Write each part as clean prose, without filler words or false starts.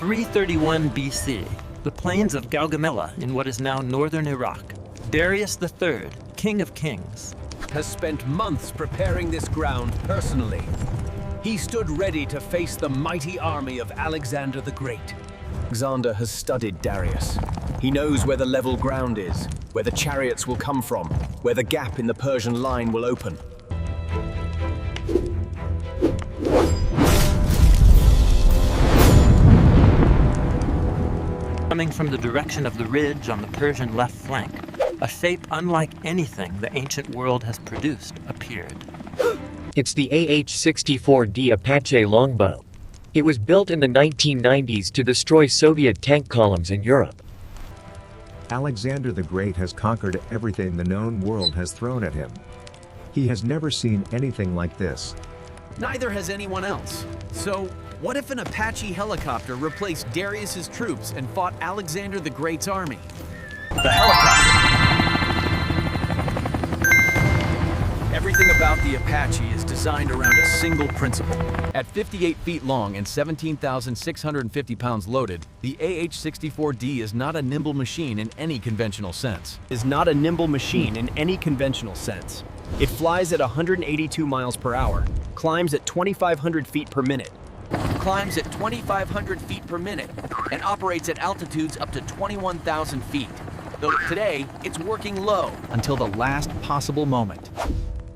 331 BC, the plains of Gaugamela in what is now northern Iraq. Darius III, King of Kings, has spent months preparing this ground personally. He stood ready to face the mighty army of Alexander the Great. Alexander has studied Darius. He knows where the level ground is, where the chariots will come from, where the gap in the Persian line will open. Coming from the direction of the ridge on the Persian left flank, a shape unlike anything the ancient world has produced appeared. It's the AH-64 Apache longbow. It was built in the 1990s to destroy Soviet tank columns in Europe. Alexander the Great has conquered everything the known world has thrown at him. He has never seen anything like this. Neither has anyone else. So, what if an Apache helicopter replaced Darius's troops and fought Alexander the Great's army? The helicopter! Everything about the Apache is designed around a single principle. At 58 feet long and 17,650 pounds loaded, the AH-64D is not a nimble machine in any conventional sense. It flies at 182 miles per hour, climbs at 2,500 feet per minute, and operates at altitudes up to 21,000 feet. Though today, it's working low until the last possible moment.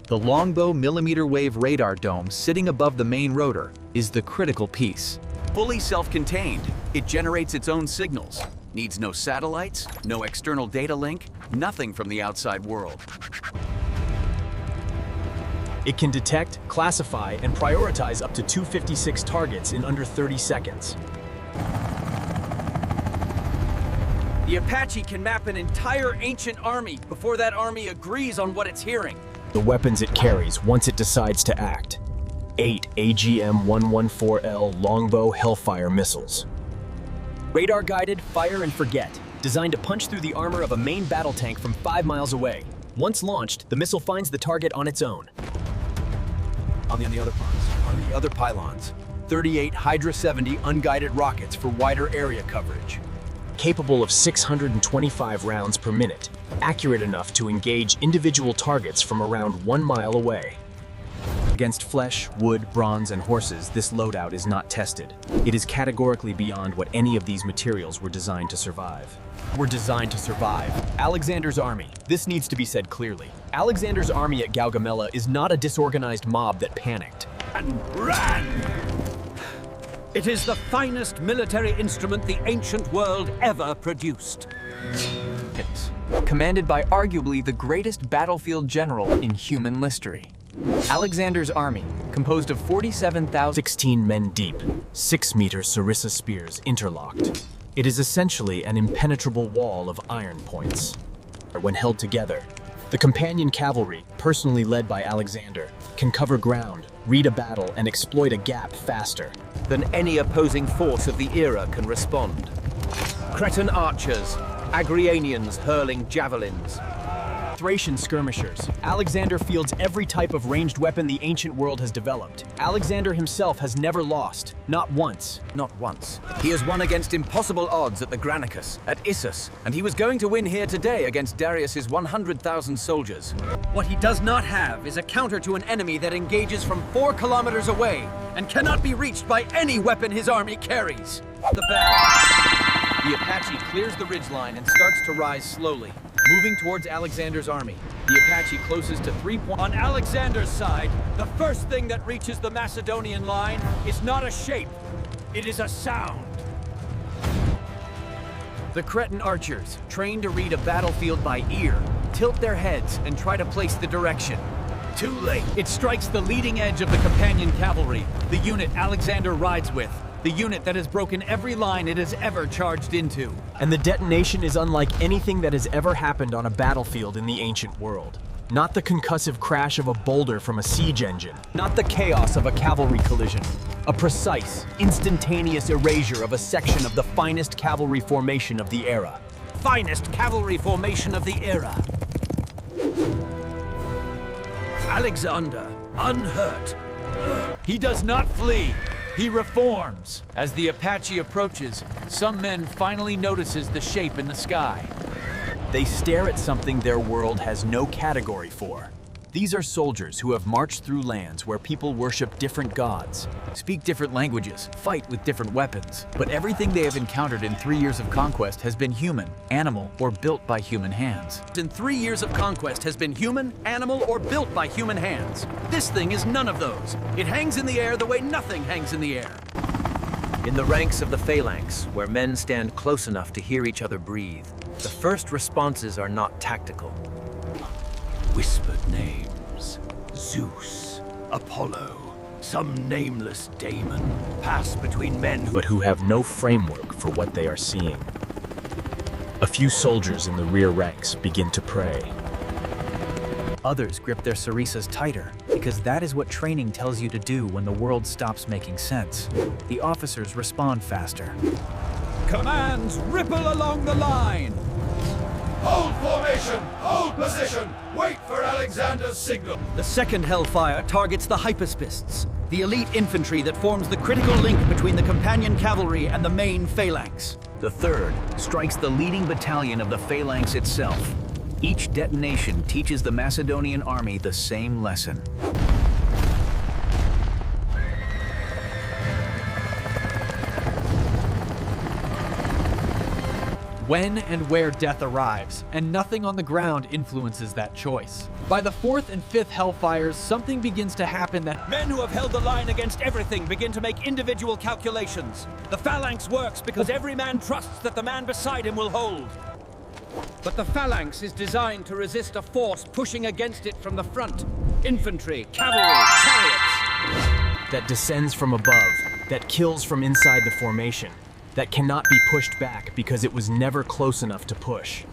The longbow millimeter wave radar dome sitting above the main rotor is the critical piece. Fully self-contained, it generates its own signals. Needs no satellites, no external data link, nothing from the outside world. It can detect, classify, and prioritize up to 256 targets in under 30 seconds. The Apache can map an entire ancient army before that army agrees on what it's hearing. The weapons it carries once it decides to act. 8 AGM-114L longbow Hellfire missiles. Radar-guided, fire and forget, designed to punch through the armor of a main battle tank from 5 miles away. Once launched, the missile finds the target on its own. On the other pylons, 38 Hydra 70 unguided rockets for wider area coverage. Capable of 625 rounds per minute, accurate enough to engage individual targets from around 1 mile away. Against flesh, wood, bronze, and horses, this loadout is not tested. It is categorically beyond what any of these materials were designed to survive. Alexander's army. This needs to be said clearly. Alexander's army at Gaugamela is not a disorganized mob that panicked and ran. It is the finest military instrument the ancient world ever produced. Commanded by arguably the greatest battlefield general in human history. Alexander's army, composed of 16 men deep, 6-meter sarissa spears interlocked. It is essentially an impenetrable wall of iron points. When held together, the companion cavalry, personally led by Alexander, can cover ground, read a battle, and exploit a gap faster than any opposing force of the era can respond. Cretan archers, Agrianians hurling javelins, Thracian skirmishers. Alexander fields every type of ranged weapon the ancient world has developed. Alexander himself has never lost, not once. He has won against impossible odds at the Granicus, at Issus, and he was going to win here today against Darius's 100,000 soldiers. What he does not have is a counter to an enemy that engages from 4 kilometers away and cannot be reached by any weapon his army carries. The Apache clears the ridgeline and starts to rise slowly, moving towards Alexander's army. The Apache closes to 3 points. On Alexander's side, the first thing that reaches the Macedonian line is not a shape, it is a sound. The Cretan archers, trained to read a battlefield by ear, tilt their heads and try to place the direction. Too late. It strikes the leading edge of the companion cavalry, the unit Alexander rides with. The unit that has broken every line it has ever charged into. And the detonation is unlike anything that has ever happened on a battlefield in the ancient world. Not the concussive crash of a boulder from a siege engine. Not the chaos of a cavalry collision. A precise, instantaneous erasure of a section of the finest cavalry formation of the era. Alexander, unhurt. He does not flee. He reforms. As the Apache approaches, some men finally notices the shape in the sky. They stare at something their world has no category for. These are soldiers who have marched through lands where people worship different gods, speak different languages, fight with different weapons. But everything they have encountered in 3 years of conquest has been human, animal, or built by human hands. In 3 years of conquest has been human, animal, or built by human hands. This thing is none of those. It hangs in the air the way nothing hangs in the air. In the ranks of the Phalanx, where men stand close enough to hear each other breathe, the first responses are not tactical. Whispered names. Zeus, Apollo, some nameless daemon pass between men But who have no framework for what they are seeing. A few soldiers in the rear ranks begin to pray. Others grip their sarisas tighter, because that is what training tells you to do when the world stops making sense. The officers respond faster. Commands ripple along the line. Hold formation! Hold position! Wait for Alexander's signal! The second Hellfire targets the hyperspists, the elite infantry that forms the critical link between the companion cavalry and the main Phalanx. The third strikes the leading battalion of the Phalanx itself. Each detonation teaches the Macedonian army the same lesson. When and where death arrives, and nothing on the ground influences that choice. By the 4th and 5th Hellfires, something begins to happen that Men who have held the line against everything begin to make individual calculations. The Phalanx works because every man trusts that the man beside him will hold. But the Phalanx is designed to resist a force pushing against it from the front. Infantry, cavalry, chariots. that descends from above, that kills from inside the formation, that cannot be pushed back because it was never close enough to push.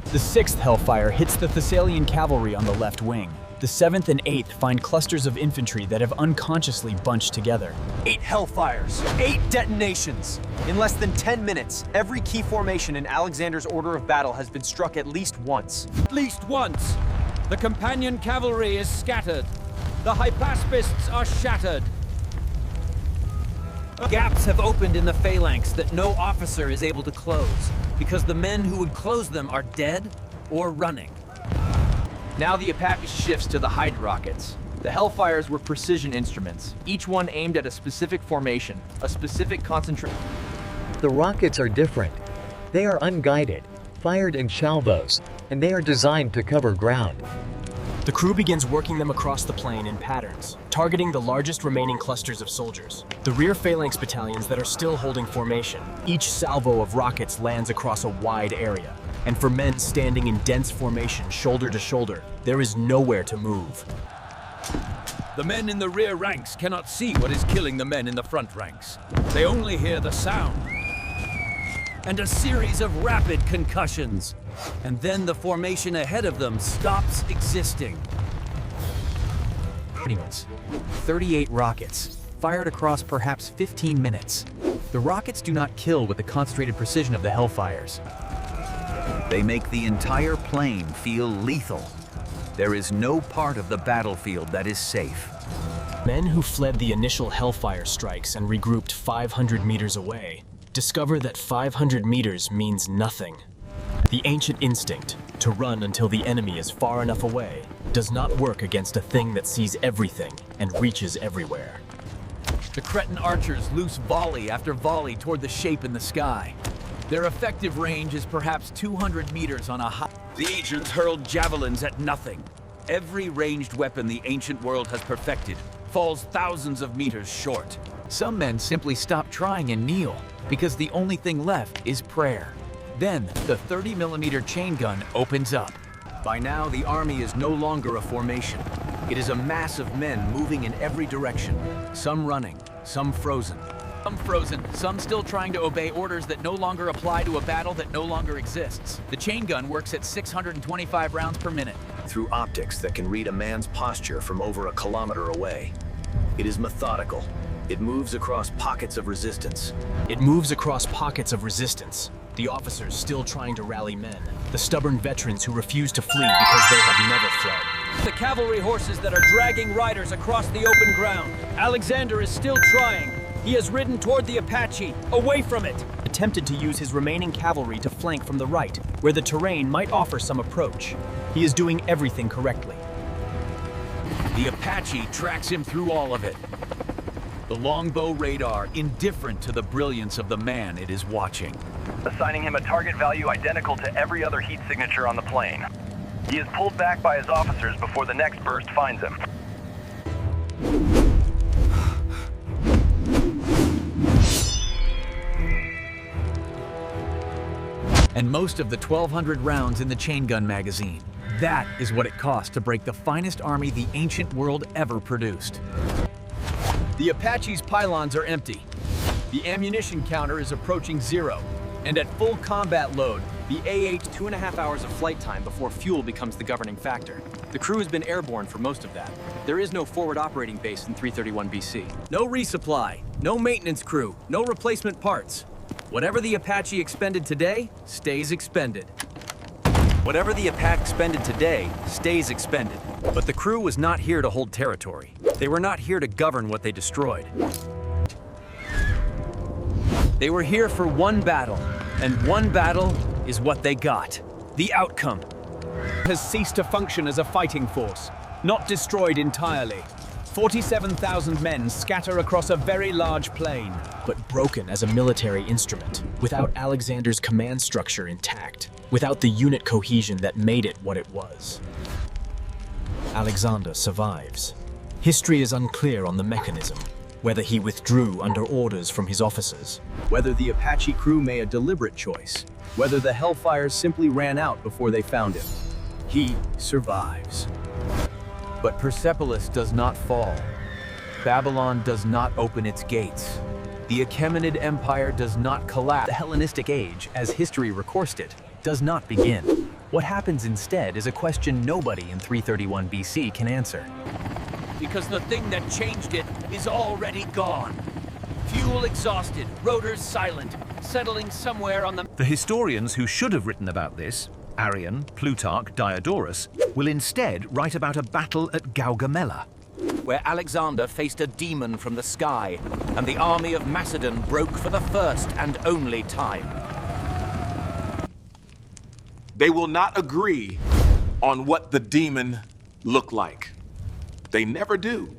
The 6th Hellfire hits the Thessalian cavalry on the left wing. The 7th and 8th find clusters of infantry that have unconsciously bunched together. 8 Hellfires, 8 detonations. In less than 10 minutes, every key formation in Alexander's order of battle has been struck at least once. At least once. The companion cavalry is scattered. The hypaspists are shattered. Gaps have opened in the Phalanx that no officer is able to close, because the men who would close them are dead or running. Now the Apache shifts to the Hydra rockets. The Hellfires were precision instruments, each one aimed at a specific formation, a specific concentration. The rockets are different. They are unguided, fired in salvos, and they are designed to cover ground. The crew begins working them across the plain in patterns, targeting the largest remaining clusters of soldiers, the rear Phalanx battalions that are still holding formation. Each salvo of rockets lands across a wide area, and for men standing in dense formation shoulder to shoulder, there is nowhere to move. The men in the rear ranks cannot see what is killing the men in the front ranks. They only hear the sound. And a series of rapid concussions. And then the formation ahead of them stops existing. 38 rockets, fired across perhaps 15 minutes. The rockets do not kill with the concentrated precision of the Hellfires. They make the entire plain feel lethal. There is no part of the battlefield that is safe. Men who fled the initial Hellfire strikes and regrouped 500 meters away discover that 500 meters means nothing. The ancient instinct, to run until the enemy is far enough away, does not work against a thing that sees everything and reaches everywhere. The Cretan archers loose volley after volley toward the shape in the sky. Their effective range is perhaps 200 meters on a high. The ancients hurled javelins at nothing. Every ranged weapon the ancient world has perfected falls thousands of meters short. Some men simply stop trying and kneel, because the only thing left is prayer. Then, the 30mm chain gun opens up. By now, the army is no longer a formation. It is a mass of men moving in every direction, some running, some frozen. Some frozen, some still trying to obey orders that no longer apply to a battle that no longer exists. The chain gun works at 625 rounds per minute. Through optics that can read a man's posture from over a kilometer away. It is methodical. It moves across pockets of resistance. It moves across pockets of resistance. The officers still trying to rally men. The stubborn veterans who refuse to flee because they have never fled. The cavalry horses that are dragging riders across the open ground. Alexander is still trying. He has ridden toward the Apache, away from it. Attempted to use his remaining cavalry to flank from the right, where the terrain might offer some approach. He is doing everything correctly. The Apache tracks him through all of it. The longbow radar indifferent to the brilliance of the man it is watching. Assigning him a target value identical to every other heat signature on the plane. He is pulled back by his officers before the next burst finds him. And most of the 1,200 rounds in the chain gun magazine. That is what it cost to break the finest army the ancient world ever produced. The Apache's pylons are empty. The ammunition counter is approaching 0. And at full combat load, The AH 2.5 hours of flight time before fuel becomes the governing factor. The crew has been airborne for most of that. There is no forward operating base in 331 BC. no resupply, no maintenance crew, no replacement parts. Whatever the Apache expended today, stays expended. Whatever the Apache expended today stays expended. But the crew was not here to hold territory. They were not here to govern what they destroyed. They were here for one battle, and one battle is what they got. The outcome has ceased to function as a fighting force, not destroyed entirely. 47,000 men scatter across a very large plain. But broken as a military instrument, without Alexander's command structure intact, without the unit cohesion that made it what it was. Alexander survives. History is unclear on the mechanism, whether he withdrew under orders from his officers, whether the Apache crew made a deliberate choice, whether the Hellfires simply ran out before they found him. He survives. But Persepolis does not fall. Babylon does not open its gates. The Achaemenid Empire does not collapse. The Hellenistic Age, as history recoursed it, does not begin. What happens instead is a question nobody in 331 BC can answer. Because the thing that changed it is already gone. Fuel exhausted, rotors silent, settling somewhere on the... The historians who should have written about this, Arrian, Plutarch, Diodorus, will instead write about a battle at Gaugamela, where Alexander faced a demon from the sky, and the army of Macedon broke for the first and only time. They will not agree on what the demon looked like. They never do.